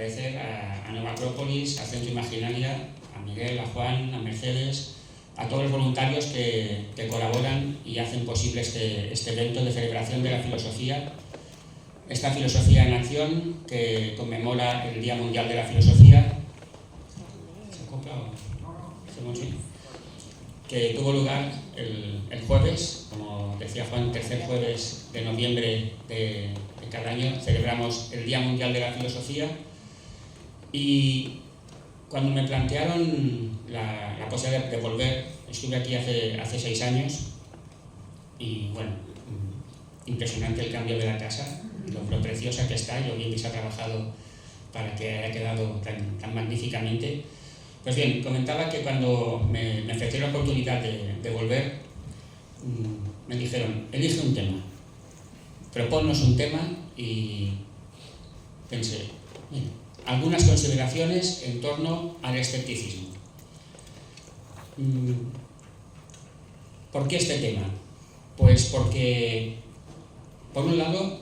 agradecer a Nueva Acrópolis, a Centro Imaginalia, a Miguel, a Juan, a Mercedes, a todos los voluntarios que colaboran y hacen posible este evento de celebración de la filosofía. Esta filosofía en acción que conmemora el Día Mundial de la Filosofía. ¿Se acopla o no? ¿Hacemos bien? Que tuvo lugar el jueves, como decía Juan, el tercer jueves de noviembre de cada año celebramos el Día Mundial de la Filosofía. Y cuando me plantearon la posibilidad de volver, estuve aquí hace 6 años y bueno, impresionante el cambio de la casa, lo preciosa que está, y lo bien que se ha trabajado para que haya quedado tan magníficamente. Pues bien, comentaba que cuando me ofrecieron la oportunidad de volver, me dijeron, elige un tema, proponnos un tema, y pensé, bien, algunas consideraciones en torno al escepticismo. ¿Por qué este tema? Pues porque, por un lado,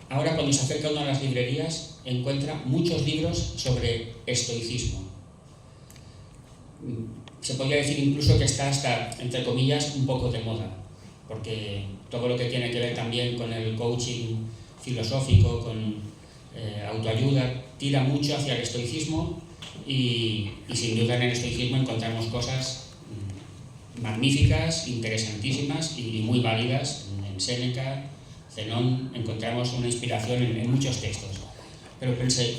ahora cuando se acerca uno a las librerías encuentra muchos libros sobre estoicismo. Se podría decir incluso que está hasta, entre comillas, un poco de moda, porque todo lo que tiene que ver también con el coaching filosófico, con autoayuda, tira mucho hacia el estoicismo y sin duda en el estoicismo encontramos cosas magníficas, interesantísimas y muy válidas. En Séneca, Zenón, encontramos una inspiración en muchos textos. Pero pensé,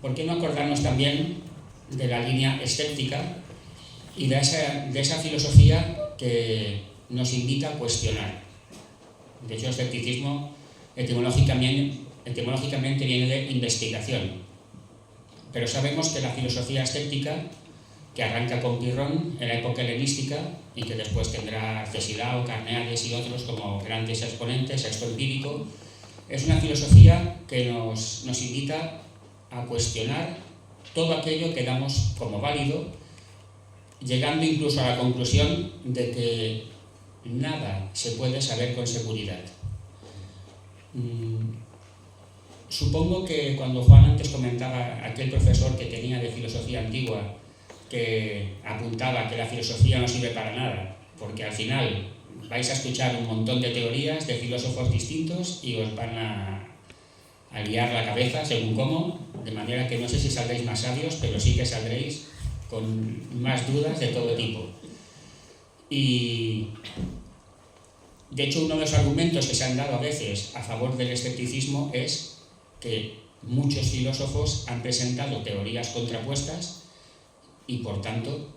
¿por qué no acordarnos también de la línea escéptica y de esa filosofía que nos invita a cuestionar? De hecho, el escepticismo etimológicamente viene de investigación. Pero sabemos que la filosofía escéptica, que arranca con Pirrón en la época helenística y que después tendrá Cesilau, Carneades y otros como grandes exponentes, Sexto Empírico, es una filosofía que nos invita a cuestionar todo aquello que damos como válido, llegando incluso a la conclusión de que nada se puede saber con seguridad. Supongo que cuando Juan antes comentaba aquel profesor que tenía de filosofía antigua, que apuntaba que la filosofía no sirve para nada, porque al final vais a escuchar un montón de teorías de filósofos distintos y os van a liar la cabeza según cómo, de manera que no sé si saldréis más sabios, pero sí que saldréis con más dudas de todo tipo. Y de hecho, uno de los argumentos que se han dado a veces a favor del escepticismo es que muchos filósofos han presentado teorías contrapuestas y, por tanto,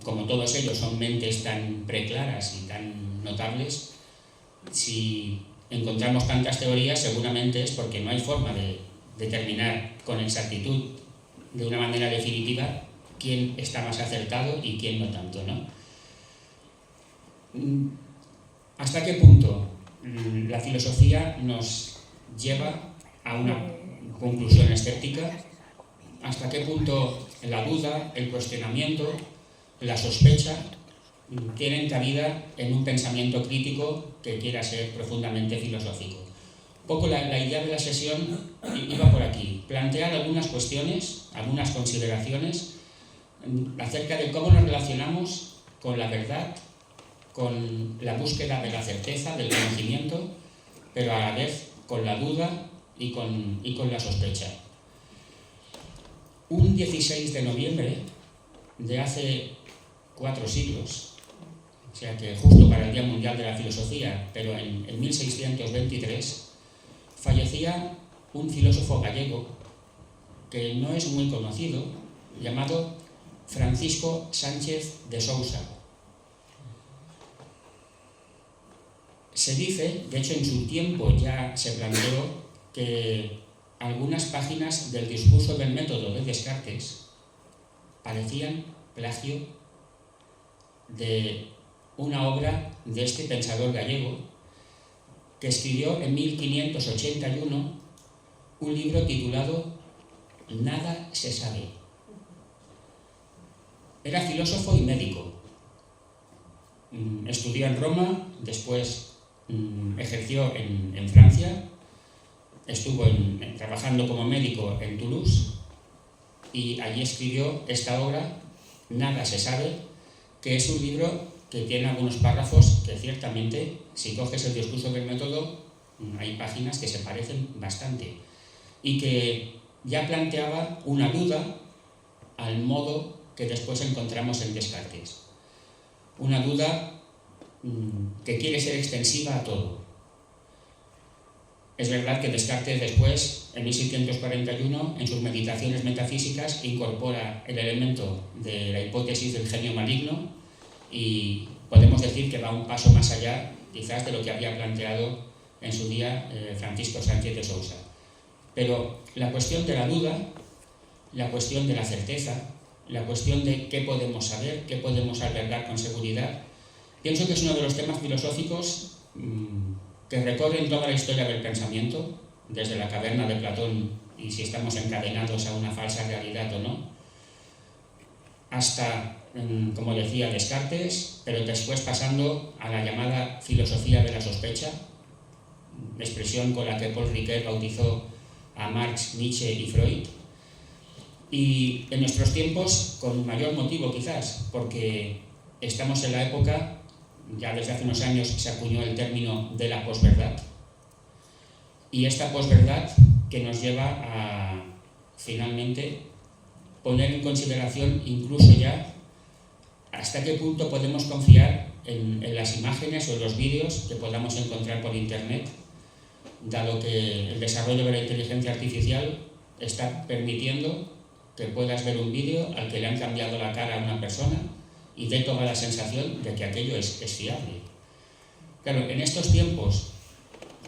como todos ellos son mentes tan preclaras y tan notables, si encontramos tantas teorías seguramente es porque no hay forma de determinar con exactitud, de una manera definitiva, quién está más acertado y quién no tanto, ¿no? ¿Hasta qué punto la filosofía nos lleva a una conclusión escéptica? ¿Hasta qué punto la duda, el cuestionamiento, la sospecha tienen cabida en un pensamiento crítico que quiera ser profundamente filosófico? Un poco la idea de la sesión iba por aquí, plantear algunas cuestiones, algunas consideraciones acerca de cómo nos relacionamos con la verdad, con la búsqueda de la certeza, del conocimiento, pero a la vez con la duda y con la sospecha. Un 16 de noviembre de hace 4 siglos, o sea que justo para el Día Mundial de la Filosofía, pero en 1623, fallecía un filósofo gallego que no es muy conocido, llamado Francisco Sánchez de Sousa. Se dice, de hecho en su tiempo ya se planteó, que algunas páginas del discurso del método de Descartes parecían plagio de una obra de este pensador gallego que escribió en 1581 un libro titulado Nada se sabe. Era filósofo y médico. Estudió en Roma, después ejerció en Francia, estuvo trabajando como médico en Toulouse y allí escribió esta obra, Nada se sabe, que es un libro que tiene algunos párrafos que ciertamente, si coges el discurso del método, hay páginas que se parecen bastante y que ya planteaba una duda al modo que después encontramos en Descartes. Una duda que quiere ser extensiva a todo. Es verdad que Descartes después, en 1641, en sus meditaciones metafísicas, incorpora el elemento de la hipótesis del genio maligno y podemos decir que va un paso más allá, quizás, de lo que había planteado en su día Francisco Sánchez de Sousa. Pero la cuestión de la duda, la cuestión de la certeza, la cuestión de qué podemos saber, qué podemos albergar con seguridad, pienso que es uno de los temas filosóficos que recorren toda la historia del pensamiento, desde la caverna de Platón y si estamos encadenados a una falsa realidad o no, hasta, como decía, Descartes, pero después pasando a la llamada filosofía de la sospecha, expresión con la que Paul Ricoeur bautizó a Marx, Nietzsche y Freud. Y en nuestros tiempos, con mayor motivo quizás, porque estamos en la época, ya desde hace unos años se acuñó el término de la posverdad, y esta posverdad que nos lleva a finalmente poner en consideración incluso ya hasta qué punto podemos confiar en las imágenes o en los vídeos que podamos encontrar por internet, dado que el desarrollo de la inteligencia artificial está permitiendo que puedas ver un vídeo al que le han cambiado la cara a una persona y dé toda la sensación de que aquello es fiable. Claro, en estos tiempos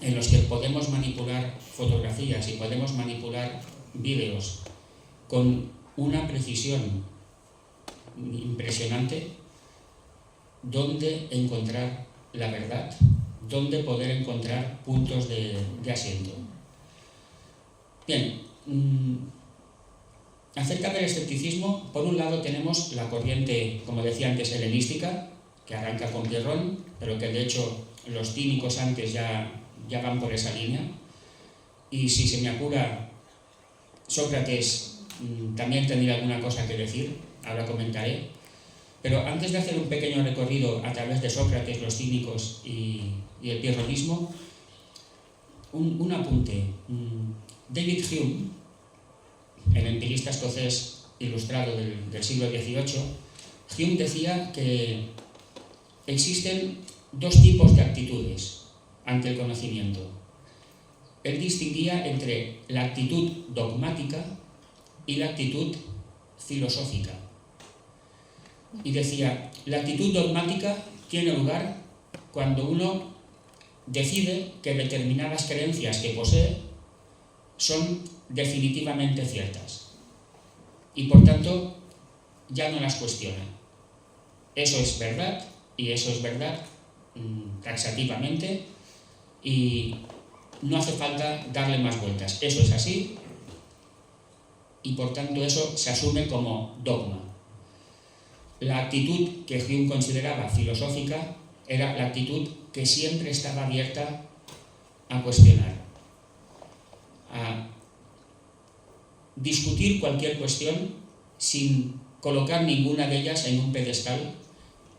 en los que podemos manipular fotografías y podemos manipular vídeos con una precisión impresionante, ¿dónde encontrar la verdad? ¿Dónde poder encontrar puntos de asiento? Bien, acerca del escepticismo, por un lado tenemos la corriente, como decía antes, helenística, que arranca con Pyrrhon, pero que de hecho los cínicos antes ya van por esa línea. Y si se me apura, Sócrates también tendría alguna cosa que decir, ahora comentaré. Pero antes de hacer un pequeño recorrido a través de Sócrates, los cínicos y el pyrrhonismo, un apunte. David Hume, el empirista escocés ilustrado del siglo XVIII, Hume decía que existen dos tipos de actitudes ante el conocimiento. Él distinguía entre la actitud dogmática y la actitud filosófica. Y decía, la actitud dogmática tiene lugar cuando uno decide que determinadas creencias que posee son definitivamente ciertas y por tanto ya no las cuestiona. Eso es verdad y eso es verdad taxativamente y no hace falta darle más vueltas. Eso es así y por tanto eso se asume como dogma. La actitud que Hume consideraba filosófica era la actitud que siempre estaba abierta a cuestionar, a discutir cualquier cuestión sin colocar ninguna de ellas en un pedestal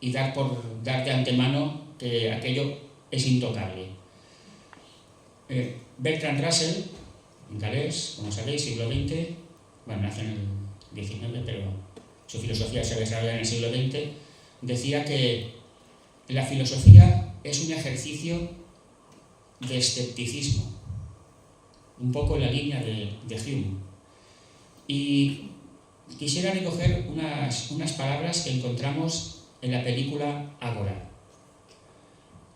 y dar de antemano que aquello es intocable. Bertrand Russell, en galés, como sabéis, siglo XX, bueno, nace en el XIX, pero su filosofía se desarrolla en el siglo XX, decía que la filosofía es un ejercicio de escepticismo, un poco en la línea de Hume. Y quisiera recoger unas palabras que encontramos en la película Ágora.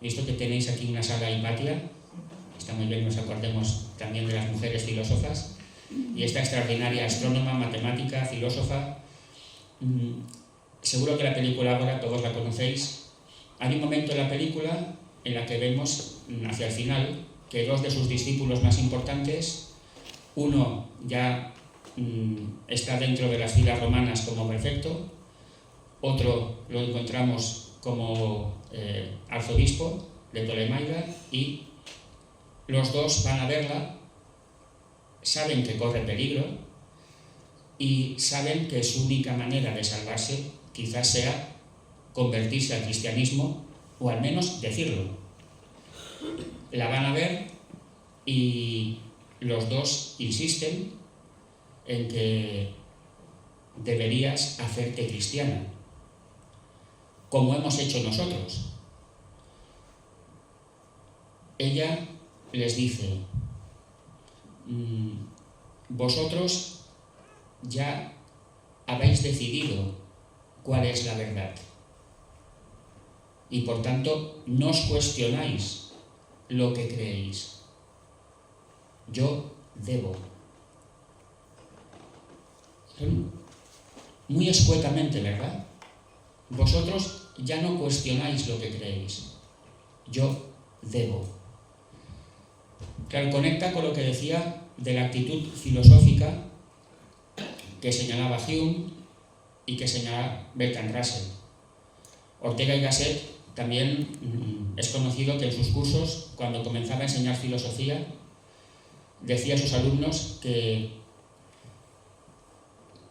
Visto que tenéis aquí una sala Hipatia, está muy bien que nos acordemos también de las mujeres filósofas, y esta extraordinaria astrónoma, matemática, filósofa. Seguro que la película Ágora todos la conocéis. Hay un momento en la película en la que vemos hacia el final que dos de sus discípulos más importantes, uno ya está dentro de las filas romanas como prefecto, otro lo encontramos como arzobispo de Ptolemaida, y los dos van a verla saben que corre peligro y saben que su única manera de salvarse quizás sea convertirse al cristianismo, o al menos decirlo. La van a ver y los dos insisten en que deberías hacerte cristiana, como hemos hecho nosotros. Ella les dice: vosotros ya habéis decidido cuál es la verdad y por tanto no os cuestionáis lo que creéis. Yo debo. Muy escuetamente, ¿verdad? Vosotros ya no cuestionáis lo que creéis. Yo debo. Claro, conecta con lo que decía de la actitud filosófica que señalaba Hume y que señala Bertrand Russell. Ortega y Gasset también es conocido que en sus cursos, cuando comenzaba a enseñar filosofía, decía a sus alumnos que,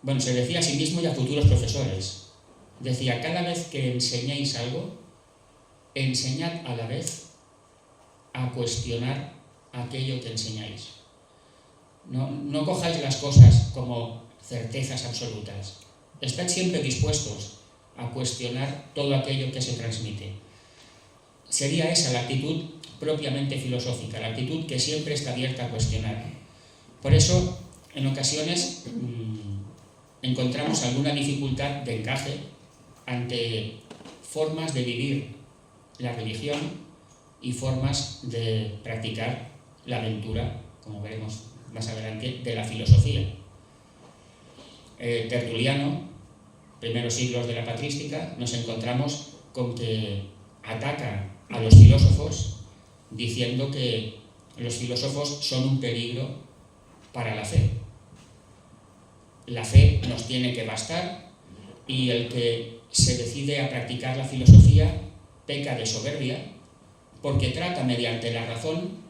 bueno, se decía a sí mismo y a futuros profesores, decía: cada vez que enseñéis algo, enseñad a la vez a cuestionar aquello que enseñáis. No cojáis las cosas como certezas absolutas. Estad siempre dispuestos a cuestionar todo aquello que se transmite. Sería esa la actitud propiamente filosófica, la actitud que siempre está abierta a cuestionar. Por eso, en ocasiones, encontramos alguna dificultad de encaje ante formas de vivir la religión y formas de practicar la aventura, como veremos más adelante, de la filosofía. Tertuliano, primeros siglos de la patrística, nos encontramos con que ataca a los filósofos diciendo que los filósofos son un peligro para la fe. La fe nos tiene que bastar y el que se decide a practicar la filosofía peca de soberbia porque trata mediante la razón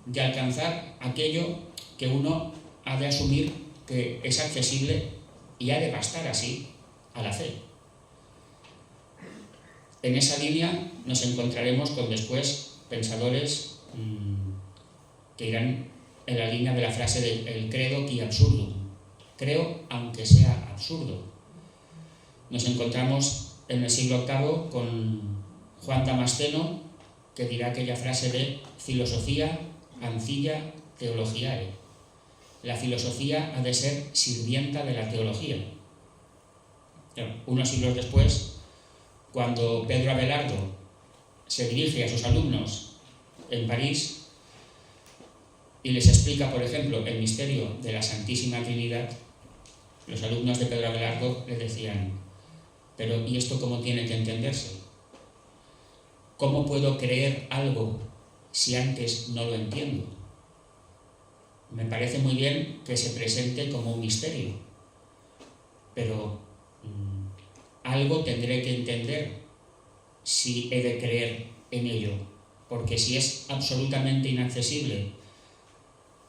de alcanzar aquello que uno ha de asumir que es accesible y ha de bastar así a la fe. En esa línea nos encontraremos con después pensadores que irán en la línea de la frase del credo qui absurdum. Creo aunque sea absurdo. Nos encontramos en el siglo VIII con Juan Damasceno, que dirá aquella frase de filosofía ancilla theologiae. La filosofía ha de ser sirvienta de la teología. Unos siglos después, cuando Pedro Abelardo se dirige a sus alumnos en París y les explica, por ejemplo, el misterio de la Santísima Trinidad, los alumnos de Pedro Abelardo le decían: pero ¿y esto cómo tiene que entenderse? ¿Cómo puedo creer algo si antes no lo entiendo? Me parece muy bien que se presente como un misterio, pero algo tendré que entender si he de creer en ello, porque si es absolutamente inaccesible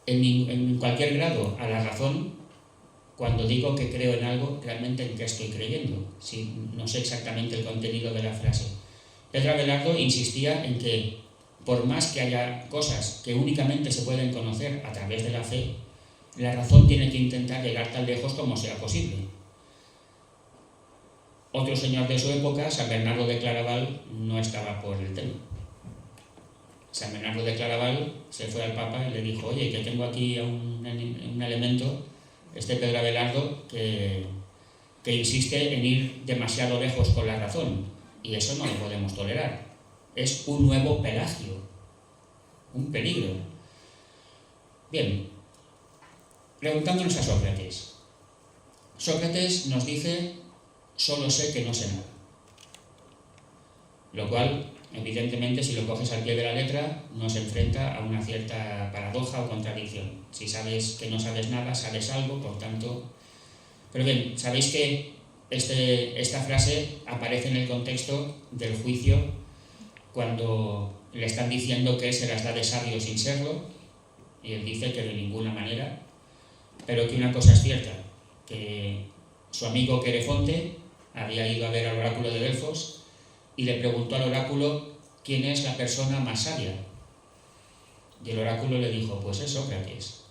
en cualquier grado a la razón, cuando digo que creo en algo, realmente en qué estoy creyendo, si no sé exactamente el contenido de la frase. Pedro Abelardo insistía en que por más que haya cosas que únicamente se pueden conocer a través de la fe, la razón tiene que intentar llegar tan lejos como sea posible. Otro señor de su época, San Bernardo de Claraval, no estaba por el tema. San Bernardo de Claraval se fue al Papa y le dijo: oye, que tengo aquí un elemento, este Pedro Abelardo, que insiste en ir demasiado lejos con la razón, y eso no lo podemos tolerar. Es un nuevo Pelagio, un peligro. Bien, preguntándonos a Sócrates. Sócrates nos dice: solo sé que no sé nada. Lo cual, evidentemente, si lo coges al pie de la letra, nos enfrenta a una cierta paradoja o contradicción. Si sabes que no sabes nada, sabes algo, por tanto... Pero bien, sabéis que esta frase aparece en el contexto del juicio, cuando le están diciendo que se las da de sabio sin serlo, y él dice que de ninguna manera. pero que una cosa es cierta, que su amigo Querefonte había ido a ver al oráculo de Delfos y le preguntó al oráculo quién es la persona más sabia. Y el oráculo le dijo, pues es Sócrates.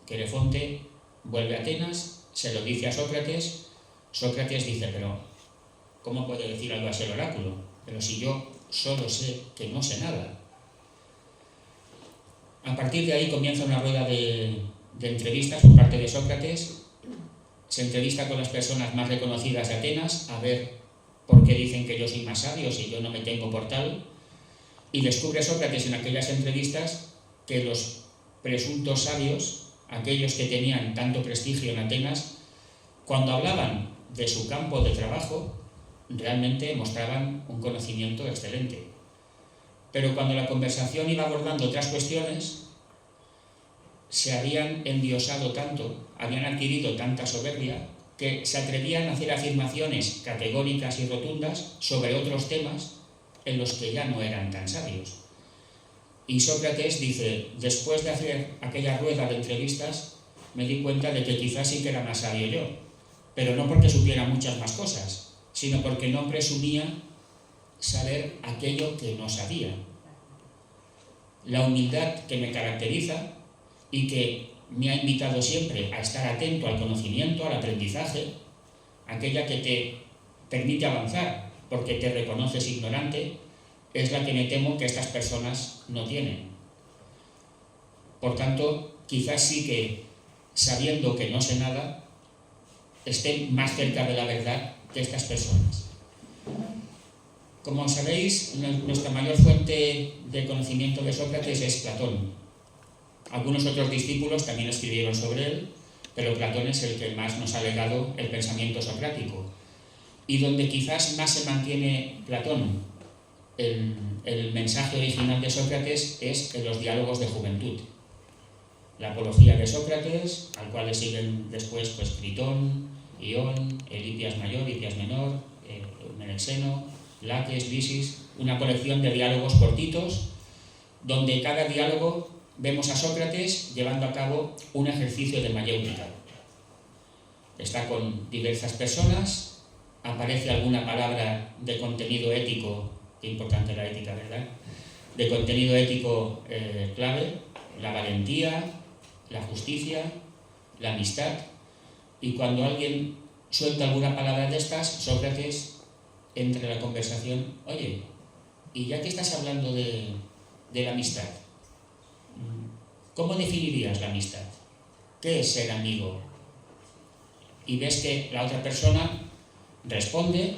Querefonte vuelve a Atenas, se lo dice a Sócrates. Sócrates dice, pero ¿cómo puede decir algo así el oráculo? Pero si yo solo sé que no sé nada. A partir de ahí comienza una rueda de entrevistas por parte de Sócrates. Se entrevista con las personas más reconocidas de Atenas a ver por qué dicen que yo soy más sabio si yo no me tengo por tal. Y descubre Sócrates en aquellas entrevistas que los presuntos sabios, aquellos que tenían tanto prestigio en Atenas, cuando hablaban de su campo de trabajo, realmente mostraban un conocimiento excelente. Pero cuando la conversación iba abordando otras cuestiones, se habían endiosado tanto, habían adquirido tanta soberbia, que se atrevían a hacer afirmaciones categóricas y rotundas sobre otros temas en los que ya no eran tan sabios. Y Sócrates dice, después de hacer aquella rueda de entrevistas, me di cuenta de que quizás sí que era más sabio yo, pero no porque supiera muchas más cosas, sino porque no presumía saber aquello que no sabía. La humildad que me caracteriza y que me ha invitado siempre a estar atento al conocimiento, al aprendizaje, aquella que te permite avanzar porque te reconoces ignorante, es la que me temo que estas personas no tienen. Por tanto, quizás sí que, sabiendo que no sé nada, esté más cerca de la verdad que estas personas. Como sabéis, nuestra mayor fuente de conocimiento de Sócrates es Platón. Algunos otros discípulos también escribieron sobre él, pero Platón es el que más nos ha legado el pensamiento socrático. Y donde quizás más se mantiene Platón, el mensaje original de Sócrates, es en los diálogos de juventud. La apología de Sócrates, al cual le siguen después Critón, Ión, el Hipias Mayor, Hipias Menor, Menexeno, Laques, Lysis, una colección de diálogos cortitos, donde cada diálogo vemos a Sócrates llevando a cabo un ejercicio de mayéutica. Está con diversas personas, aparece alguna palabra de contenido ético, qué importante la ética, ¿verdad? De contenido ético clave, la valentía, la justicia, la amistad, y cuando alguien suelta alguna palabra de estas, Sócrates entra en la conversación, oye, y ya que estás hablando de la amistad, ¿cómo definirías la amistad? ¿Qué es ser amigo? Y ves que la otra persona responde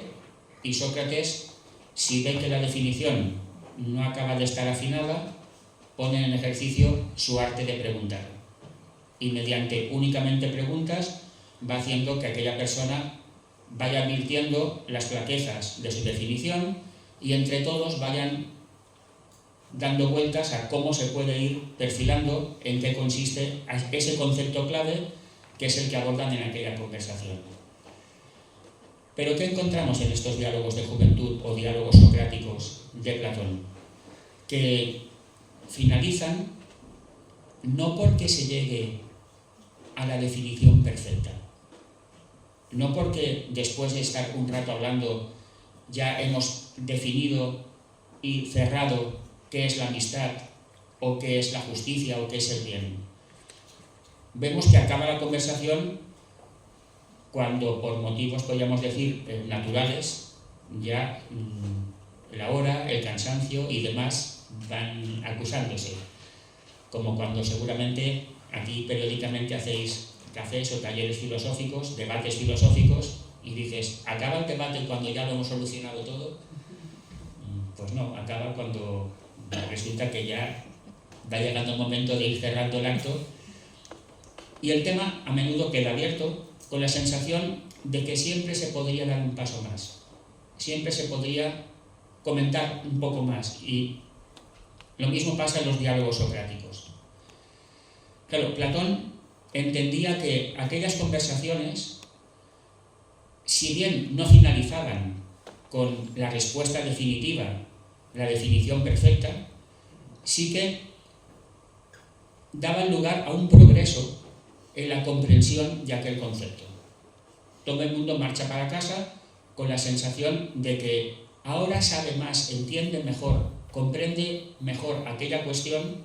y Sócrates, si ve que la definición no acaba de estar afinada, pone en ejercicio su arte de preguntar. Y mediante únicamente preguntas va haciendo que aquella persona vaya advirtiendo las flaquezas de su definición y entre todos vayan dando vueltas a cómo se puede ir perfilando en qué consiste ese concepto clave que es el que abordan en aquella conversación. Pero ¿qué encontramos en estos diálogos de juventud o diálogos socráticos de Platón? Que finalizan no porque se llegue a la definición perfecta, no porque después de estar un rato hablando ya hemos definido y cerrado qué es la amistad, o qué es la justicia, o qué es el bien. Vemos que acaba la conversación cuando, por motivos, podríamos decir, naturales, ya la hora, el cansancio y demás van acusándose. Como cuando seguramente aquí periódicamente hacéis cafés o talleres filosóficos, debates filosóficos, y dices, ¿acaba el debate cuando ya lo hemos solucionado todo? Pues no, acaba cuando resulta que ya va llegando el momento de ir cerrando el acto y el tema a menudo queda abierto con la sensación de que siempre se podría dar un paso más, siempre se podría comentar un poco más, y lo mismo pasa en los diálogos socráticos. Claro, Platón entendía que aquellas conversaciones, si bien no finalizaban con la respuesta definitiva, la definición perfecta, sí que daban lugar a un progreso en la comprensión de aquel concepto. Todo el mundo marcha para casa con la sensación de que ahora sabe más, entiende mejor, comprende mejor aquella cuestión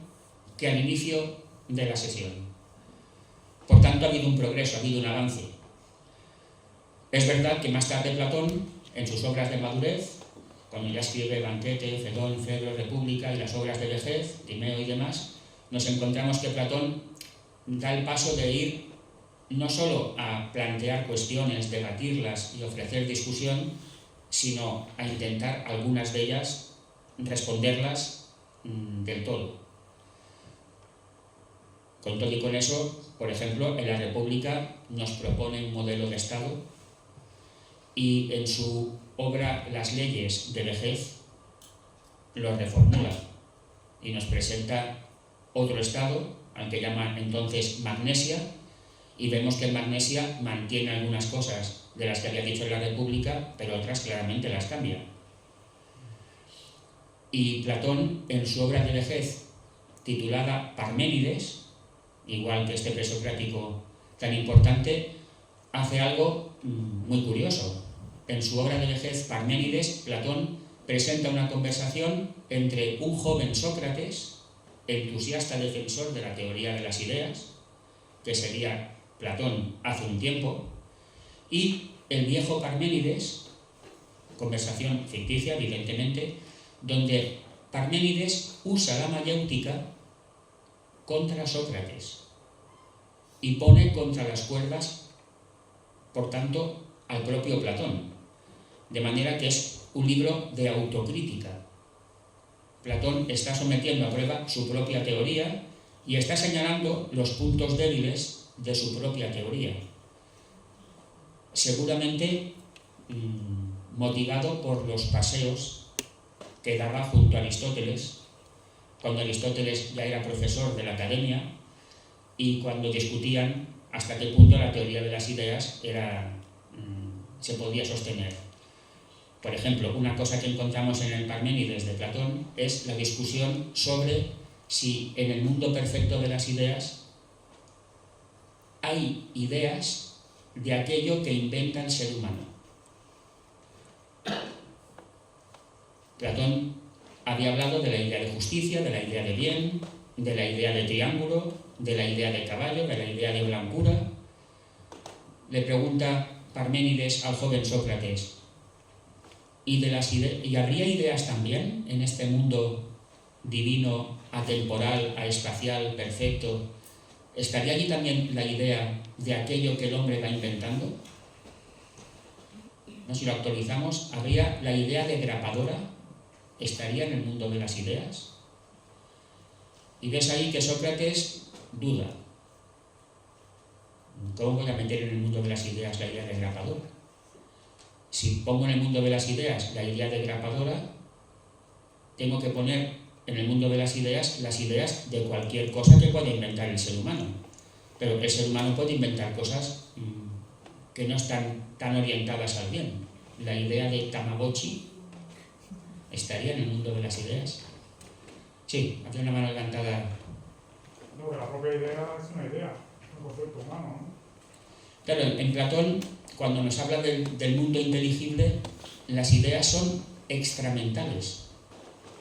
que al inicio de la sesión. Por tanto, ha habido un progreso, ha habido un avance. Es verdad que más tarde Platón, en sus obras de madurez, cuando ya escribe Banquete, Fedón, Fedro, República y las obras de vejez, Timeo y demás, nos encontramos que Platón da el paso de ir no solo a plantear cuestiones, debatirlas y ofrecer discusión, sino a intentar algunas de ellas responderlas del todo. Con todo y con eso, por ejemplo, en la República nos propone un modelo de Estado y en su obra Las leyes de vejez lo reformula y nos presenta otro Estado, al que llaman entonces Magnesia, y vemos que en Magnesia mantiene algunas cosas de las que había dicho en la República, pero otras claramente las cambia. Y Platón, en su obra de vejez, titulada Parménides, igual que este presocrático tan importante, hace algo muy curioso. En su obra de vejez, Parménides, Platón presenta una conversación entre un joven Sócrates, entusiasta defensor de la teoría de las ideas, que sería Platón hace un tiempo, y el viejo Parménides, conversación ficticia, evidentemente, donde Parménides usa la mayéutica contra Sócrates y pone contra las cuerdas, por tanto, al propio Platón. De manera que es un libro de autocrítica. Platón está sometiendo a prueba su propia teoría y está señalando los puntos débiles de su propia teoría. Seguramente motivado por los paseos que daba junto a Aristóteles, cuando Aristóteles ya era profesor de la academia y cuando discutían hasta qué punto la teoría de las ideas se podía sostener. Por ejemplo, una cosa que encontramos en el Parménides de Platón es la discusión sobre si en el mundo perfecto de las ideas hay ideas de aquello que inventa el ser humano. Platón había hablado de la idea de justicia, de la idea de bien, de la idea de triángulo, de la idea de caballo, de la idea de blancura. Le pregunta Parménides al joven Sócrates, ¿y habría ideas también en este mundo divino, atemporal, aespacial, perfecto? ¿Estaría allí también la idea de aquello que el hombre va inventando? ¿No? Si lo actualizamos, ¿habría la idea de grapadora? ¿Estaría en el mundo de las ideas? Y ves ahí que Sócrates duda. ¿Cómo voy a meter en el mundo de las ideas la idea de grapadora? Si pongo en el mundo de las ideas la idea de grapadora, tengo que poner en el mundo de las ideas de cualquier cosa que pueda inventar el ser humano. Pero el ser humano puede inventar cosas que no están tan orientadas al bien. La idea de Tamagotchi estaría en el mundo de las ideas. Sí, aquí hay una mano levantada. No, que la propia idea es una idea, es un concepto humano, ¿no? Claro, en Platón, cuando nos habla del mundo inteligible, las ideas son extramentales.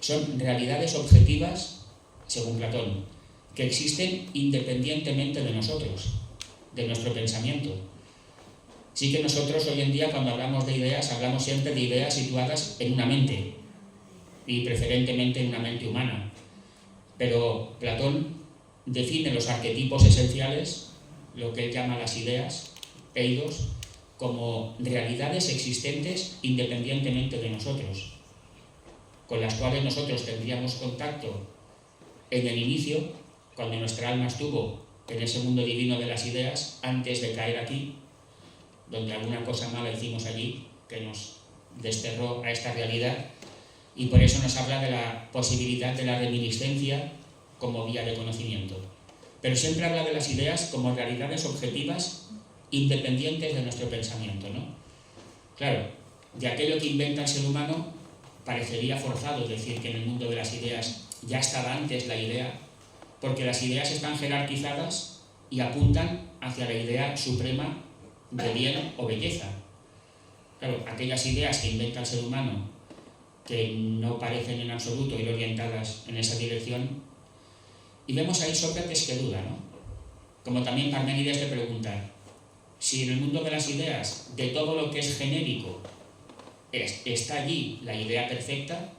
Son realidades objetivas, según Platón, que existen independientemente de nosotros, de nuestro pensamiento. Sí que nosotros hoy en día, cuando hablamos de ideas, hablamos siempre de ideas situadas en una mente, y preferentemente en una mente humana. Pero Platón define los arquetipos esenciales, lo que él llama las ideas, eidos, como realidades existentes independientemente de nosotros, con las cuales nosotros tendríamos contacto en el inicio, cuando nuestra alma estuvo en ese mundo divino de las ideas, antes de caer aquí, donde alguna cosa mala hicimos allí, que nos desterró a esta realidad, y por eso nos habla de la posibilidad de la reminiscencia como vía de conocimiento. Pero siempre habla de las ideas como realidades objetivas independientes de nuestro pensamiento, ¿no? Claro, de aquello que inventa el ser humano parecería forzado decir que en el mundo de las ideas ya estaba antes la idea, porque las ideas están jerarquizadas y apuntan hacia la idea suprema de bien o belleza. Claro, aquellas ideas que inventa el ser humano que no parecen en absoluto ir orientadas en esa dirección. Y vemos ahí Sócrates que duda, ¿no? Como también Parménides le pregunta, si en el mundo de las ideas, de todo lo que es genérico, está allí la idea perfecta,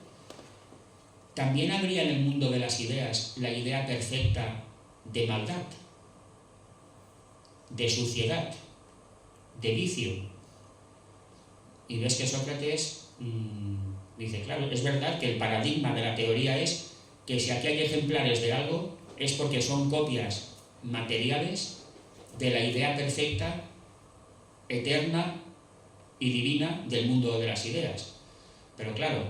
también habría en el mundo de las ideas la idea perfecta de maldad, de suciedad, de vicio. Y ves que Sócrates dice, claro, es verdad que el paradigma de la teoría es que si aquí hay ejemplares de algo es porque son copias materiales de la idea perfecta, eterna y divina del mundo de las ideas. Pero claro,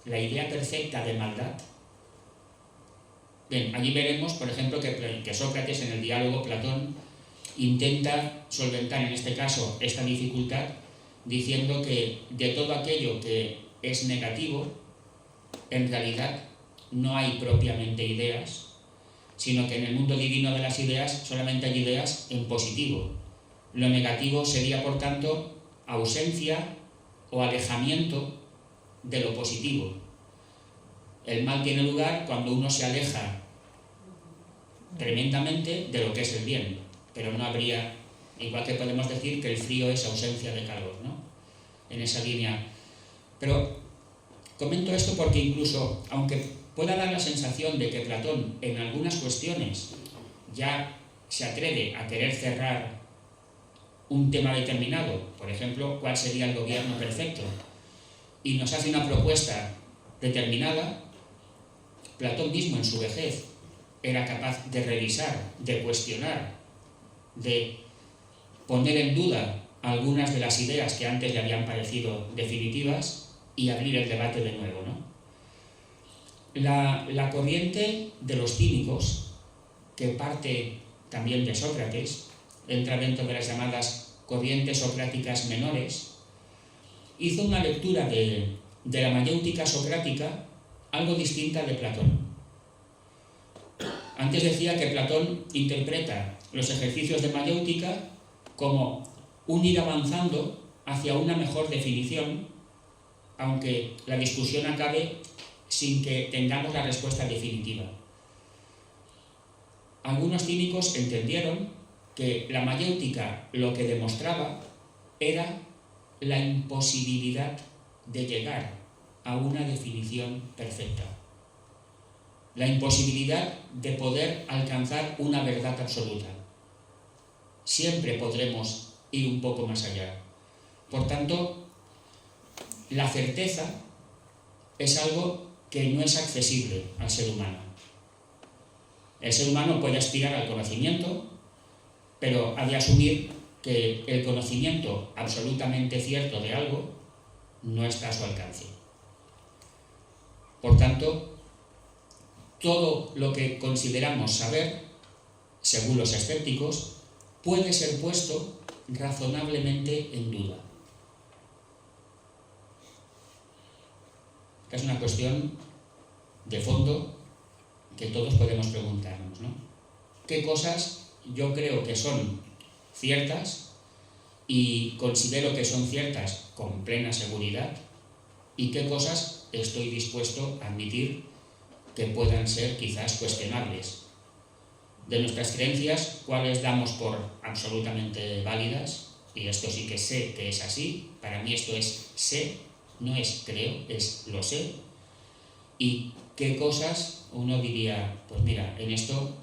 la idea perfecta de maldad. Bien, allí veremos, por ejemplo, que Sócrates en el diálogo Platón intenta solventar en este caso esta dificultad diciendo que de todo aquello que es negativo, en realidad no hay propiamente ideas, sino que en el mundo divino de las ideas solamente hay ideas en positivo. Lo negativo sería, por tanto, ausencia o alejamiento de lo positivo. El mal tiene lugar cuando uno se aleja tremendamente de lo que es el bien, pero no habría, igual que podemos decir que el frío es ausencia de calor, ¿no? En esa línea. Pero comento esto porque incluso, aunque pueda dar la sensación de que Platón en algunas cuestiones ya se atreve a querer cerrar un tema determinado, por ejemplo, cuál sería el gobierno perfecto, y nos hace una propuesta determinada, Platón mismo en su vejez era capaz de revisar, de cuestionar, de poner en duda algunas de las ideas que antes le habían parecido definitivas y abrir el debate de nuevo, ¿no? La corriente de los cínicos, que parte también de Sócrates, entra dentro de las llamadas corrientes socráticas menores, hizo una lectura de la mayéutica socrática algo distinta de Platón. Antes decía que Platón interpreta los ejercicios de mayéutica como un ir avanzando hacia una mejor definición, aunque la discusión acabe sin que tengamos la respuesta definitiva. Algunos cínicos entendieron que la mayéutica lo que demostraba era la imposibilidad de llegar a una definición perfecta, la imposibilidad de poder alcanzar una verdad absoluta. Siempre podremos ir un poco más allá. Por tanto, la certeza es algo que no es accesible al ser humano. El ser humano puede aspirar al conocimiento, pero ha de asumir que el conocimiento absolutamente cierto de algo no está a su alcance. Por tanto, todo lo que consideramos saber, según los escépticos, puede ser puesto razonablemente en duda. Es una cuestión de fondo que todos podemos preguntarnos, ¿no? ¿Qué cosas yo creo que son ciertas y considero que son ciertas con plena seguridad? ¿Y qué cosas estoy dispuesto a admitir que puedan ser quizás cuestionables? De nuestras creencias, ¿cuáles damos por absolutamente válidas? Y esto sí que sé que es así. Para mí esto es sé, no es creo, es lo sé. ¿Y qué cosas uno diría, pues mira, en esto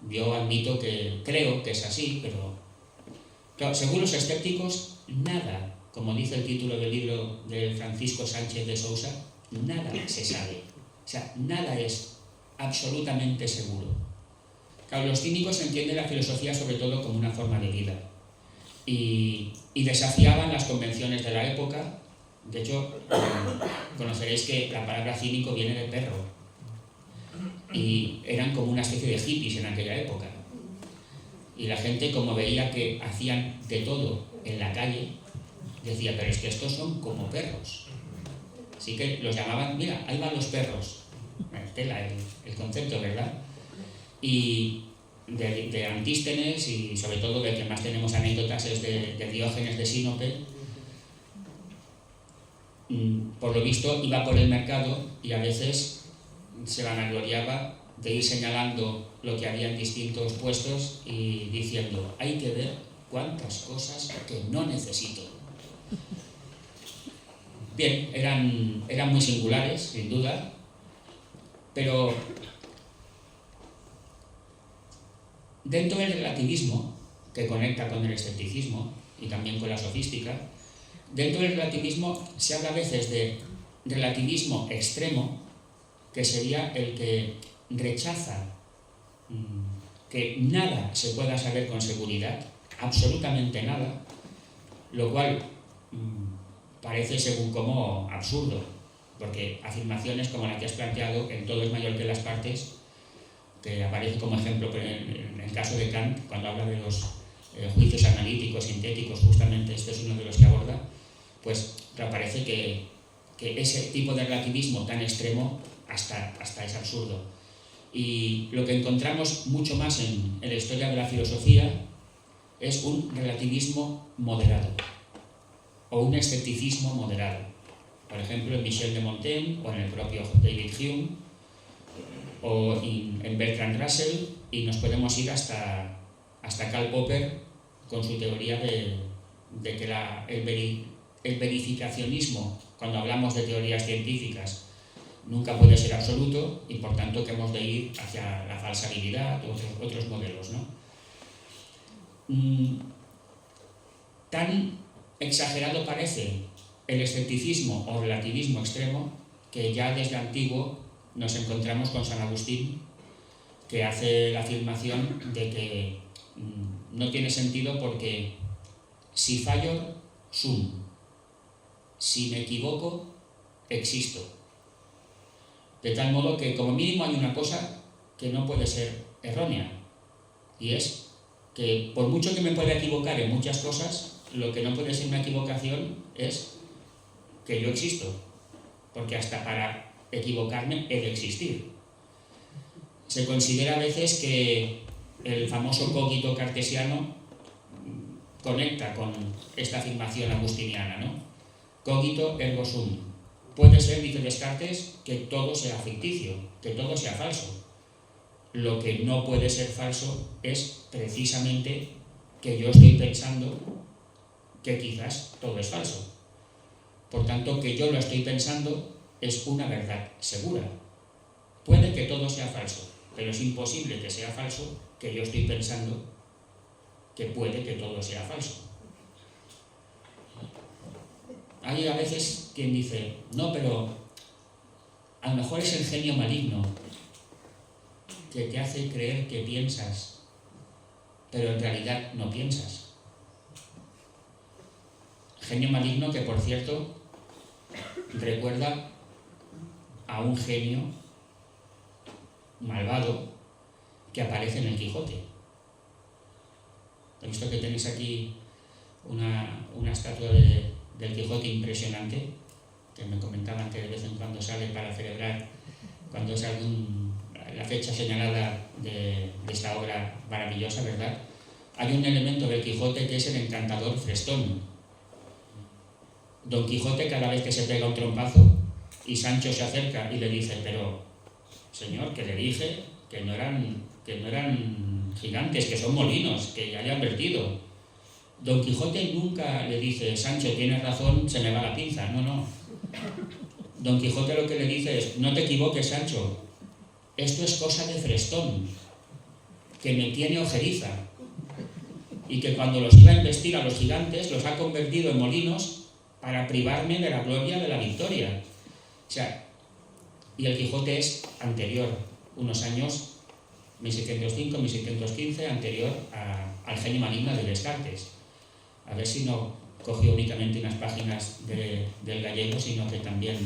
yo admito que creo que es así, pero claro, según los escépticos, nada, como dice el título del libro de Francisco Sánchez de Sousa, nada se sabe. O sea, nada es absolutamente seguro. Claro, los cínicos entienden la filosofía sobre todo como una forma de vida y desafiaban las convenciones de la época. De hecho, conoceréis que la palabra cínico viene de perro y eran como una especie de hippies en aquella época. Y la gente, como veía que hacían de todo en la calle, decía, pero es que estos son como perros. Así que los llamaban, mira, ahí van los perros. Tela el concepto, ¿verdad? Y de Antístenes, y sobre todo del que más tenemos anécdotas es de Diógenes de Sinope. Por lo visto iba por el mercado y a veces se vanagloriaba de ir señalando lo que había en distintos puestos y diciendo: hay que ver cuántas cosas que no necesito. Bien, eran muy singulares, sin duda, pero dentro del relativismo, que conecta con el escepticismo y también con la sofística, dentro del relativismo se habla a veces de relativismo extremo, que sería el que rechaza que nada se pueda saber con seguridad, absolutamente nada, lo cual parece según como absurdo, porque afirmaciones como la que has planteado, en todo es mayor que las partes, que aparece como ejemplo en el caso de Kant, cuando habla de los juicios analíticos, sintéticos, justamente este es uno de los que aborda, pues parece que ese tipo de relativismo tan extremo hasta es absurdo. Y lo que encontramos mucho más en la historia de la filosofía es un relativismo moderado o un escepticismo moderado. Por ejemplo, en Michel de Montaigne o en el propio David Hume o en Bertrand Russell, y nos podemos ir hasta Karl Popper con su teoría de que el verificacionismo, cuando hablamos de teorías científicas, nunca puede ser absoluto y por tanto que hemos de ir hacia la falsabilidad o otros modelos, ¿no? Tan exagerado parece el escepticismo o relativismo extremo que ya desde antiguo nos encontramos con San Agustín, que hace la afirmación de que no tiene sentido porque si fallo, sum, si me equivoco, existo. De tal modo que como mínimo hay una cosa que no puede ser errónea, y es que por mucho que me pueda equivocar en muchas cosas, lo que no puede ser una equivocación es que yo existo, porque hasta para equivocarme he de existir. Se considera a veces que el famoso cogito cartesiano conecta con esta afirmación agustiniana, ¿no? Cogito ergo sum. Puede ser, dice Descartes, que todo sea ficticio, que todo sea falso. Lo que no puede ser falso es precisamente que yo estoy pensando que quizás todo es falso. Por tanto, que yo lo estoy pensando es una verdad segura. Puede que todo sea falso, pero es imposible que sea falso que yo estoy pensando que puede que todo sea falso. Hay a veces quien dice: no, pero a lo mejor es el genio maligno que te hace creer que piensas, pero en realidad no piensas. Genio maligno que, por cierto, recuerda a un genio malvado que aparece en el Quijote. He visto que tenéis aquí una estatua del Quijote impresionante, que me comentaban que de vez en cuando sale para celebrar, cuando es la fecha señalada de esta obra maravillosa, ¿verdad? Hay un elemento del Quijote que es el encantador Frestón. Don Quijote, cada vez que se pega un trompazo y Sancho se acerca y le dice: pero, señor, que le dije que no eran gigantes, que son molinos, que ya le han advertido. Don Quijote nunca le dice: Sancho, tienes razón, se me va la pinza. No. Don Quijote lo que le dice es: no te equivoques, Sancho, esto es cosa de Frestón, que me tiene ojeriza, y que cuando los iba a embestir a los gigantes los ha convertido en molinos para privarme de la gloria de la victoria. O sea, y el Quijote es anterior, unos años, 1605, 1615, anterior al genio maligno de Descartes. A ver si no cogió únicamente unas páginas del gallego, sino que también...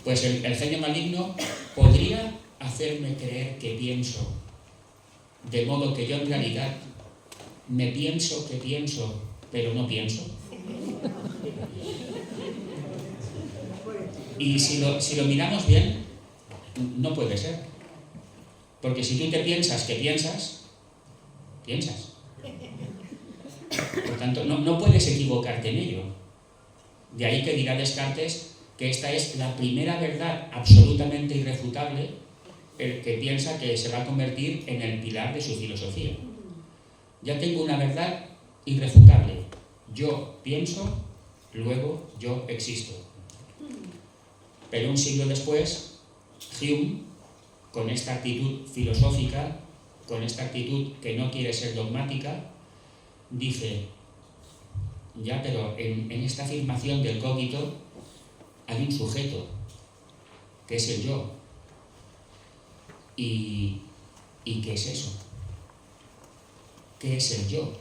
Pues el genio maligno podría hacerme creer que pienso, de modo que yo en realidad me pienso que pienso, pero no pienso. Y si lo miramos bien, no puede ser. Porque si tú te piensas que piensas, piensas. Por tanto, no puedes equivocarte en ello. De ahí que dirá Descartes que esta es la primera verdad absolutamente irrefutable, el que piensa que se va a convertir en el pilar de su filosofía. Ya tengo una verdad irrefutable. Yo pienso, luego yo existo. Pero un siglo después, Hume, con esta actitud filosófica, con esta actitud que no quiere ser dogmática, dice, ya, pero en esta afirmación del cogito hay un sujeto, que es el yo. ¿Y qué es eso? ¿Qué es el yo?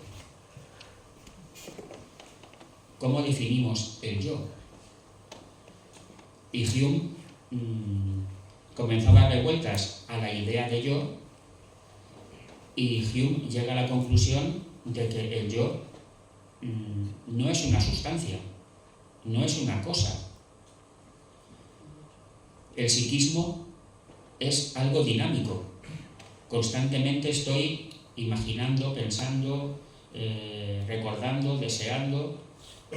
¿Cómo definimos el yo? Y Hume comenzó a darle vueltas a la idea de yo, y Hume llega a la conclusión de que el yo no es una sustancia, no es una cosa. El psiquismo es algo dinámico. Constantemente estoy imaginando, pensando, recordando, deseando,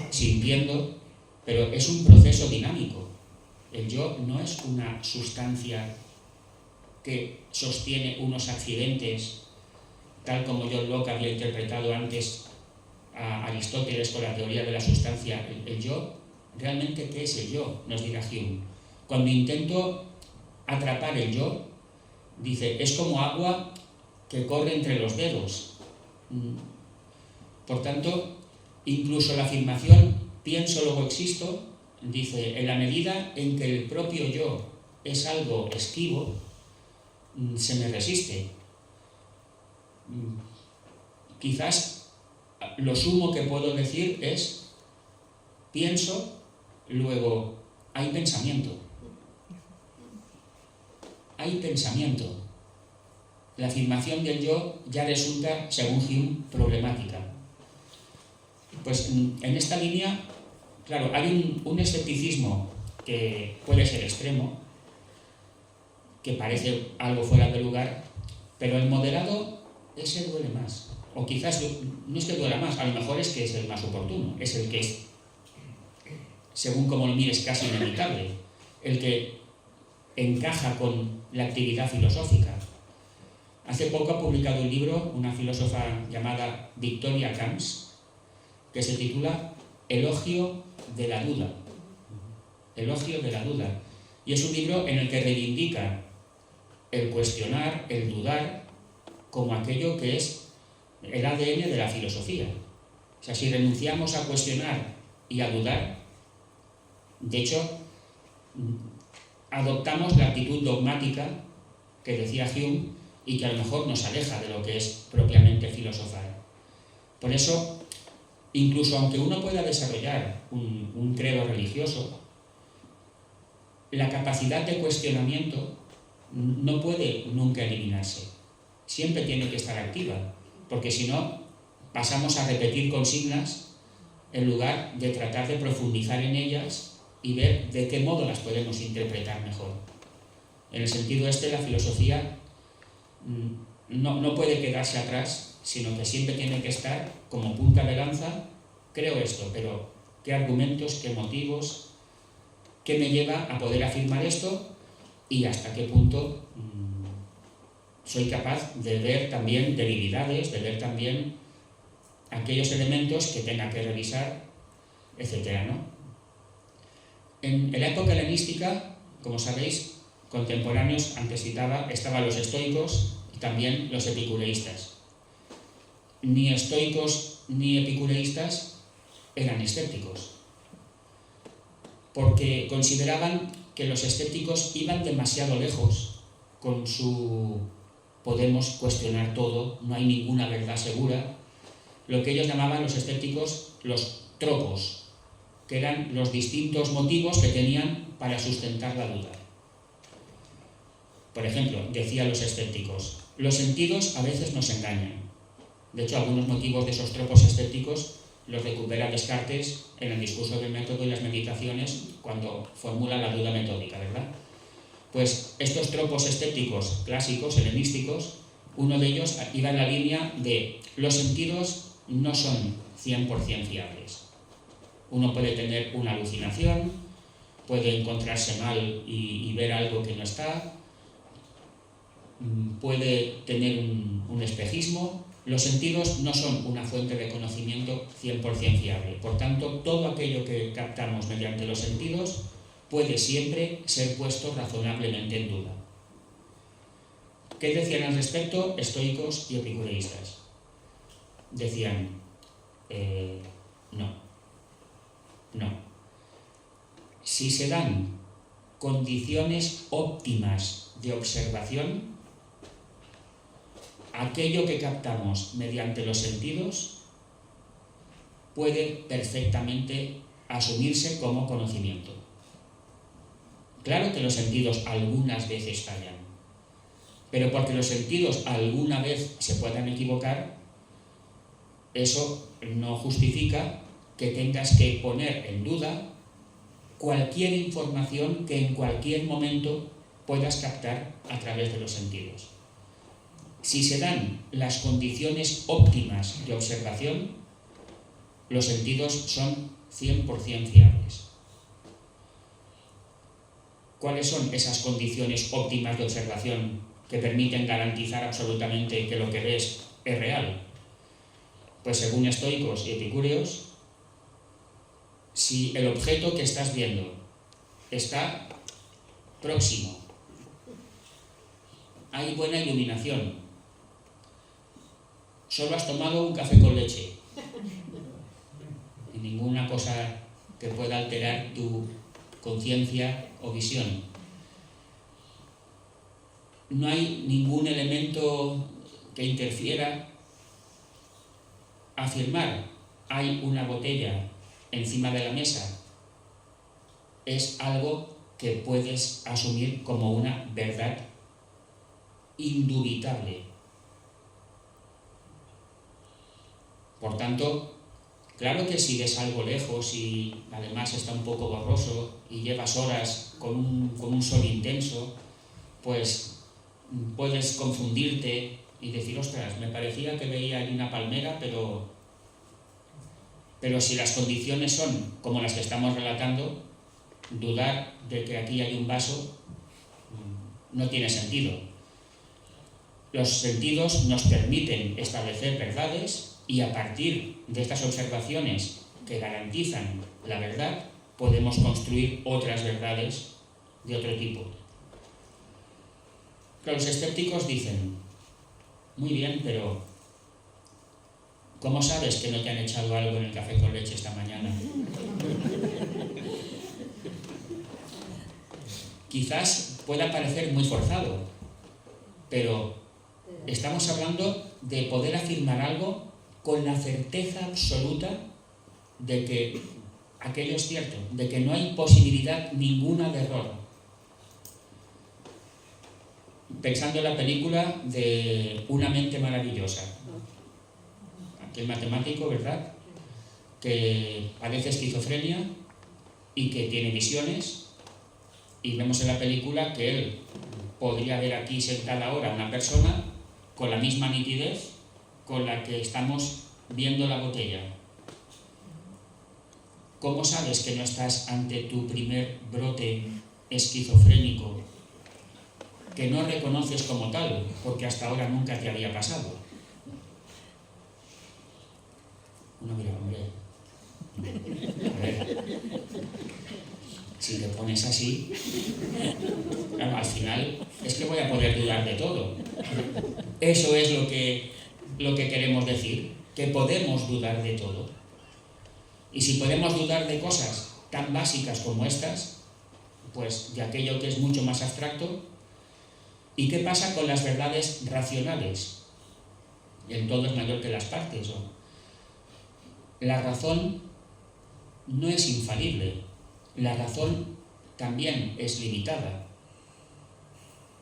sintiendo, pero es un proceso dinámico. El yo no es una sustancia que sostiene unos accidentes, tal como John Locke había interpretado antes a Aristóteles con la teoría de la sustancia. El yo, ¿realmente qué es el yo?, nos dirá Hume. Cuando intento atrapar el yo, dice, es como agua que corre entre los dedos. Por tanto, incluso la afirmación pienso, luego existo, dice, en la medida en que el propio yo es algo esquivo, se me resiste. Quizás lo sumo que puedo decir es pienso, luego hay pensamiento. Hay pensamiento. La afirmación del yo ya resulta, según Hume, problemática. Pues en esta línea, claro, hay un escepticismo que puede ser extremo, que parece algo fuera de lugar, pero el moderado ese duele más. O quizás no es que duela más, a lo mejor es que es el más oportuno, es el que es, según como lo mires, casi inevitable, el que encaja con la actividad filosófica. Hace poco ha publicado un libro una filósofa llamada Victoria Camps, que se titula Elogio de la duda. Elogio de la duda. Y es un libro en el que reivindica el cuestionar, el dudar, como aquello que es el ADN de la filosofía. O sea, si renunciamos a cuestionar y a dudar, de hecho, adoptamos la actitud dogmática que decía Hume y que a lo mejor nos aleja de lo que es propiamente filosofar. Por eso, incluso aunque uno pueda desarrollar un credo religioso, la capacidad de cuestionamiento no puede nunca eliminarse. Siempre tiene que estar activa, porque si no, pasamos a repetir consignas en lugar de tratar de profundizar en ellas y ver de qué modo las podemos interpretar mejor. En el sentido este, la filosofía no puede quedarse atrás, sino que siempre tiene que estar como punta de lanza. Creo esto, pero ¿qué argumentos, qué motivos, qué me lleva a poder afirmar esto y hasta qué punto soy capaz de ver también debilidades, de ver también aquellos elementos que tenga que revisar, etcétera, ¿no? En la época helenística, como sabéis, contemporáneos, antes citaba, estaban los estoicos y también los epicureístas. Ni estoicos ni epicureístas eran escépticos, porque consideraban que los escépticos iban demasiado lejos con su podemos cuestionar todo, no hay ninguna verdad segura. Lo que ellos llamaban los escépticos los tropos, que eran los distintos motivos que tenían para sustentar la duda. Por ejemplo, decían los escépticos, los sentidos a veces nos engañan. De hecho, algunos motivos de esos tropos escépticos los recupera Descartes en el discurso del método y las meditaciones cuando formula la duda metódica, ¿verdad? Pues estos tropos escépticos clásicos, helenísticos, uno de ellos iba en la línea de los sentidos no son 100% fiables. Uno puede tener una alucinación, puede encontrarse mal y ver algo que no está, puede tener un espejismo. Los sentidos no son una fuente de conocimiento 100% fiable. Por tanto, todo aquello que captamos mediante los sentidos puede siempre ser puesto razonablemente en duda. ¿Qué decían al respecto estoicos y epicureístas? Decían, no. Si se dan condiciones óptimas de observación, aquello que captamos mediante los sentidos puede perfectamente asumirse como conocimiento. Claro que los sentidos algunas veces fallan, pero porque los sentidos alguna vez se puedan equivocar, eso no justifica que tengas que poner en duda cualquier información que en cualquier momento puedas captar a través de los sentidos. Si se dan las condiciones óptimas de observación, los sentidos son 100% fiables. ¿Cuáles son esas condiciones óptimas de observación que permiten garantizar absolutamente que lo que ves es real? Pues según estoicos y epicúreos, si el objeto que estás viendo está próximo, hay buena iluminación, solo has tomado un café con leche y ninguna cosa que pueda alterar tu conciencia o visión, no hay ningún elemento que interfiera, afirmar hay una botella encima de la mesa es algo que puedes asumir como una verdad indubitable. Por tanto, claro que si ves algo lejos y además está un poco borroso y llevas horas con un sol intenso, pues puedes confundirte y decir, ostras, me parecía que veía ahí una palmera, pero si las condiciones son como las que estamos relatando, dudar de que aquí hay un vaso no tiene sentido. Los sentidos nos permiten establecer verdades y a partir de estas observaciones que garantizan la verdad, podemos construir otras verdades de otro tipo. Pero los escépticos dicen, muy bien, pero ¿cómo sabes que no te han echado algo en el café con leche esta mañana? Quizás pueda parecer muy forzado, pero estamos hablando de poder afirmar algo con la certeza absoluta de que aquello es cierto, de que no hay posibilidad ninguna de error. Pensando en la película de Una mente maravillosa, aquel matemático, ¿verdad?, que padece esquizofrenia y que tiene visiones, y vemos en la película que él podría ver aquí sentada ahora una persona con la misma nitidez con la que estamos viendo la botella. ¿Cómo sabes que no estás ante tu primer brote esquizofrénico que no reconoces como tal, porque hasta ahora nunca te había pasado? Uno mira, hombre, a ver, si te pones así, claro, al final es que voy a poder dudar de todo. Eso es lo que queremos decir, que podemos dudar de todo. Y si podemos dudar de cosas tan básicas como estas, pues de aquello que es mucho más abstracto. ¿Y qué pasa con las verdades racionales? El todo es mayor que las partes, ¿no? La razón no es infalible, la razón también es limitada.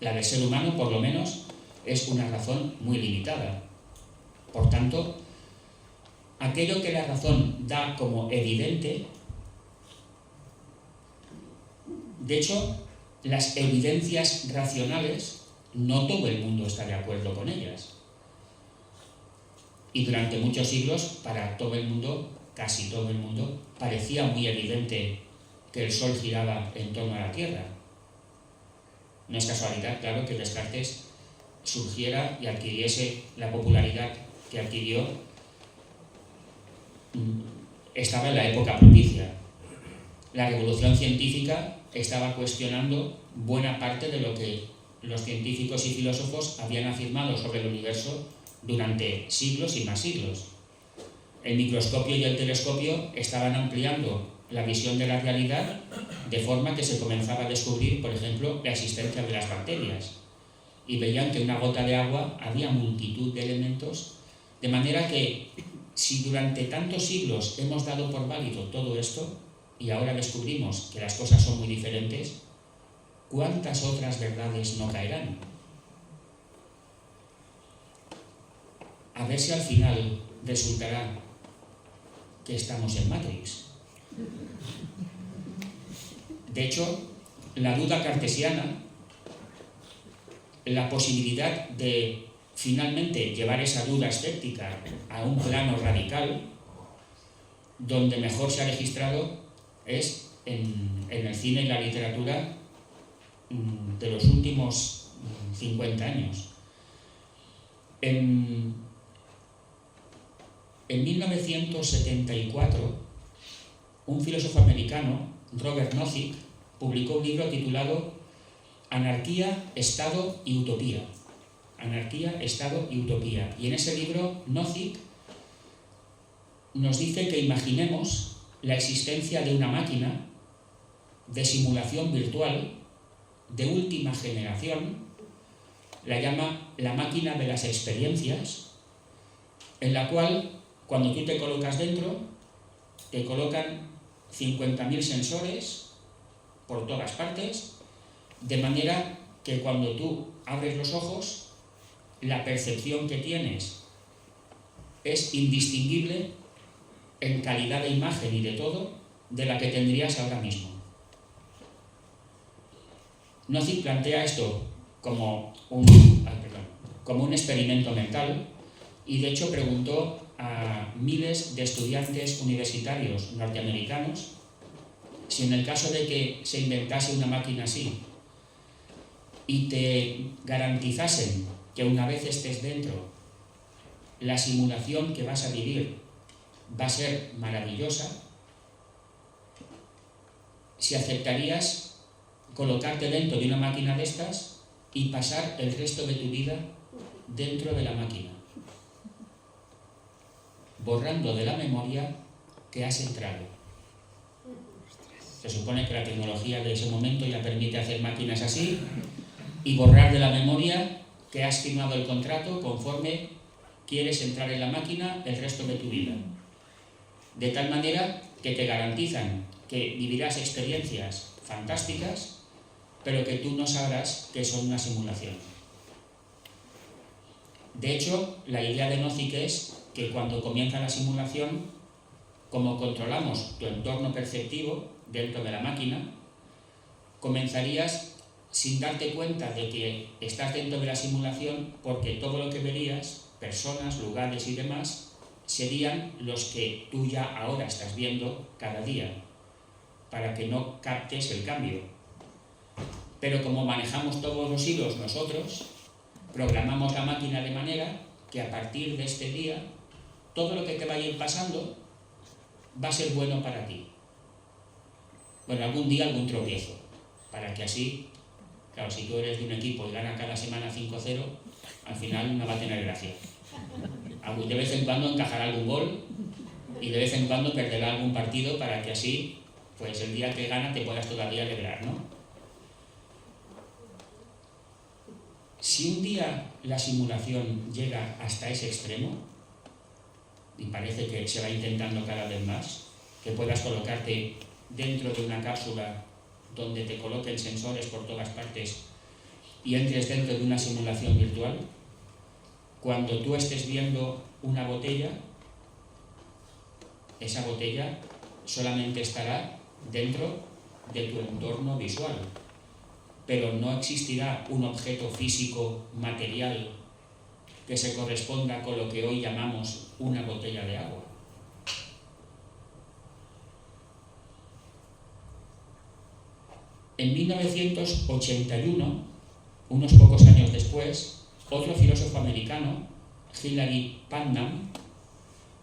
La del ser humano, por lo menos, es una razón muy limitada. Por tanto, aquello que la razón da como evidente, de hecho, las evidencias racionales, no todo el mundo está de acuerdo con ellas. Y durante muchos siglos, para todo el mundo, casi todo el mundo, parecía muy evidente que el Sol giraba en torno a la Tierra. No es casualidad, claro, que Descartes surgiera y adquiriese la popularidad que adquirió. Estaba en la época propicia. La revolución científica estaba cuestionando buena parte de lo que los científicos y filósofos habían afirmado sobre el universo durante siglos y más siglos. El microscopio y el telescopio estaban ampliando la visión de la realidad de forma que se comenzaba a descubrir, por ejemplo, la existencia de las bacterias. Y veían que en una gota de agua había multitud de elementos, de manera que si durante tantos siglos hemos dado por válido todo esto y ahora descubrimos que las cosas son muy diferentes, ¿cuántas otras verdades no caerán? A ver si al final resultará que estamos en Matrix. De hecho, la duda cartesiana, la posibilidad de finalmente llevar esa duda escéptica a un plano radical, donde mejor se ha registrado es en el cine y la literatura de los últimos 50 años. En 1974, un filósofo americano, Robert Nozick, publicó un libro titulado Anarquía, Estado y Utopía. Anarquía, Estado y Utopía. Y en ese libro, Nozick nos dice que imaginemos la existencia de una máquina de simulación virtual de última generación, la llama la máquina de las experiencias, en la cual, cuando tú te colocas dentro, te colocan 50.000 sensores por todas partes, de manera que cuando tú abres los ojos, la percepción que tienes es indistinguible en calidad de imagen y de todo de la que tendrías ahora mismo. Nozick plantea esto como un experimento mental y de hecho preguntó a miles de estudiantes universitarios norteamericanos si en el caso de que se inventase una máquina así y te garantizasen que una vez estés dentro, la simulación que vas a vivir va a ser maravillosa, si aceptarías colocarte dentro de una máquina de estas y pasar el resto de tu vida dentro de la máquina, borrando de la memoria que has entrado. Se supone que la tecnología de ese momento ya permite hacer máquinas así y borrar de la memoria que has firmado el contrato conforme quieres entrar en la máquina el resto de tu vida. De tal manera que te garantizan que vivirás experiencias fantásticas, pero que tú no sabrás que son una simulación. De hecho, la idea de Nozick es que cuando comienza la simulación, como controlamos tu entorno perceptivo dentro de la máquina, comenzarías sin darte cuenta de que estás dentro de la simulación, porque todo lo que verías, personas, lugares y demás, serían los que tú ya ahora estás viendo cada día, para que no captes el cambio. Pero como manejamos todos los hilos nosotros, programamos la máquina de manera que a partir de este día, todo lo que te vaya a ir pasando va a ser bueno para ti. Bueno, algún día algún tropiezo, para que así, claro, si tú eres de un equipo y gana cada semana 5-0, al final no va a tener gracia. De vez en cuando encajará algún gol y de vez en cuando perderá algún partido para que así, pues el día que gana te puedas todavía alegrar, ¿no? Si un día la simulación llega hasta ese extremo, y parece que se va intentando cada vez más, que puedas colocarte dentro de una cápsula donde te coloquen sensores por todas partes y entres dentro de una simulación virtual, cuando tú estés viendo una botella, esa botella solamente estará dentro de tu entorno visual. pero no existirá un objeto físico material que se corresponda con lo que hoy llamamos una botella de agua. En 1981, unos pocos años después, otro filósofo americano, Hilary Putnam,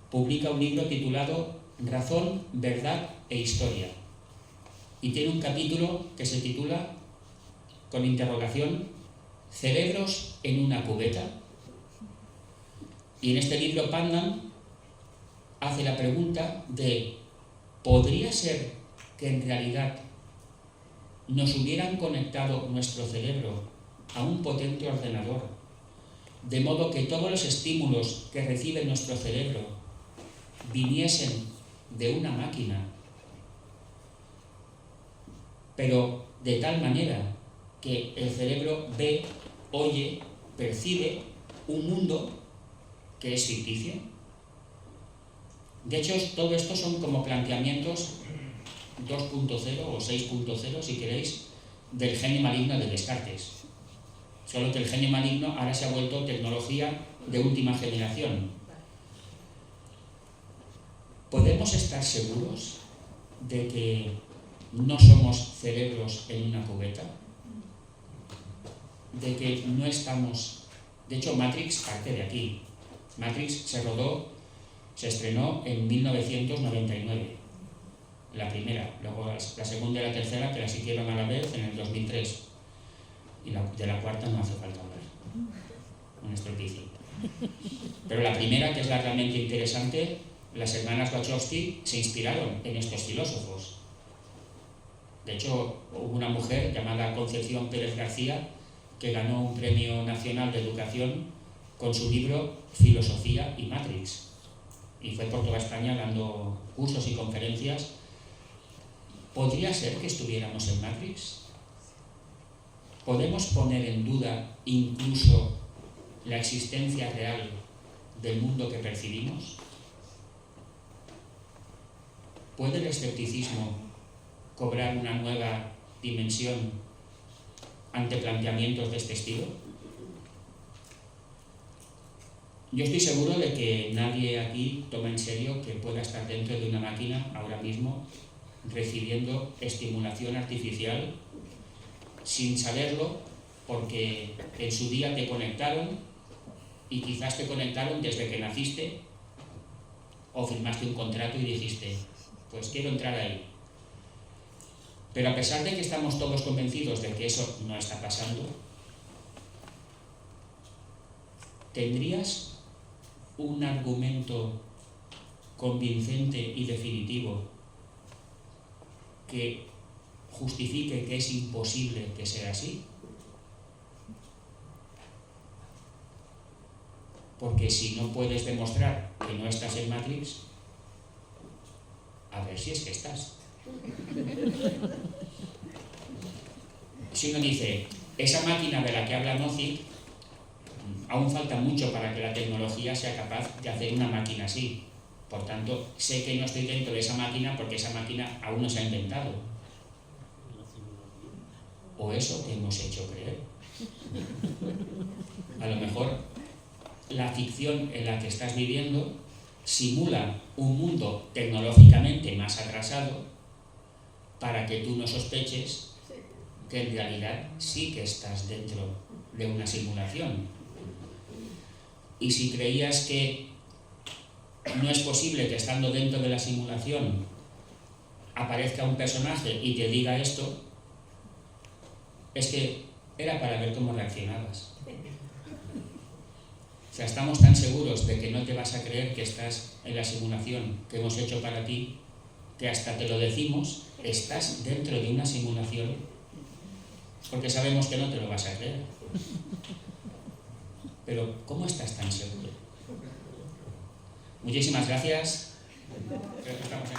publica un libro titulado Razón, Verdad e Historia, y tiene un capítulo que se titula, con interrogación, ¿cerebros en una cubeta? Y en este libro Putnam hace la pregunta de ¿podría ser que en realidad nos hubieran conectado nuestro cerebro a un potente ordenador, de modo que todos los estímulos que recibe nuestro cerebro viniesen de una máquina, pero de tal manera que el cerebro ve, oye, percibe un mundo que es ficticio? De hecho, todo esto son como planteamientos 2.0 o 6.0, si queréis, del genio maligno de Descartes. Solo que el genio maligno ahora se ha vuelto tecnología de última generación. ¿Podemos estar seguros de que no somos cerebros en una cubeta? De que no estamos... De hecho, Matrix parte de aquí. Matrix se estrenó en 1999. La primera, luego la segunda y la tercera, que las hicieron a la vez en el 2003. Y de la cuarta no hace falta hablar. Un estropicio. Pero la primera, que es la realmente interesante, las hermanas Wachowski se inspiraron en estos filósofos. De hecho, hubo una mujer llamada Concepción Pérez García que ganó un premio nacional de educación con su libro Filosofía y Matrix. Y fue por toda España dando cursos y conferencias. ¿Podría ser que estuviéramos en Matrix? ¿Podemos poner en duda incluso la existencia real del mundo que percibimos? ¿Puede el escepticismo cobrar una nueva dimensión ante planteamientos de este estilo? Yo estoy seguro de que nadie aquí toma en serio que pueda estar dentro de una máquina ahora mismo recibiendo estimulación artificial sin saberlo, porque en su día te conectaron y quizás te conectaron desde que naciste o firmaste un contrato y dijiste, pues quiero entrar ahí. Pero a pesar de que estamos todos convencidos de que eso no está pasando, ¿tendrías un argumento convincente y definitivo que justifique que es imposible que sea así? Porque si no puedes demostrar que no estás en Matrix, a ver si es que estás. Si uno dice, esa máquina de la que habla Nozick, aún falta mucho para que la tecnología sea capaz de hacer una máquina así. Por tanto, sé que no estoy dentro de esa máquina porque esa máquina aún no se ha inventado. O eso te hemos hecho creer. A lo mejor la ficción en la que estás viviendo simula un mundo tecnológicamente más atrasado para que tú no sospeches que en realidad sí que estás dentro de una simulación. Y si creías que no es posible que estando dentro de la simulación aparezca un personaje y te diga esto, es que era para ver cómo reaccionabas. O sea, estamos tan seguros de que no te vas a creer que estás en la simulación que hemos hecho para ti, que hasta te lo decimos, estás dentro de una simulación, porque sabemos que no te lo vas a creer. Pero, ¿cómo estás tan seguro? Muchísimas gracias. Creo que estamos en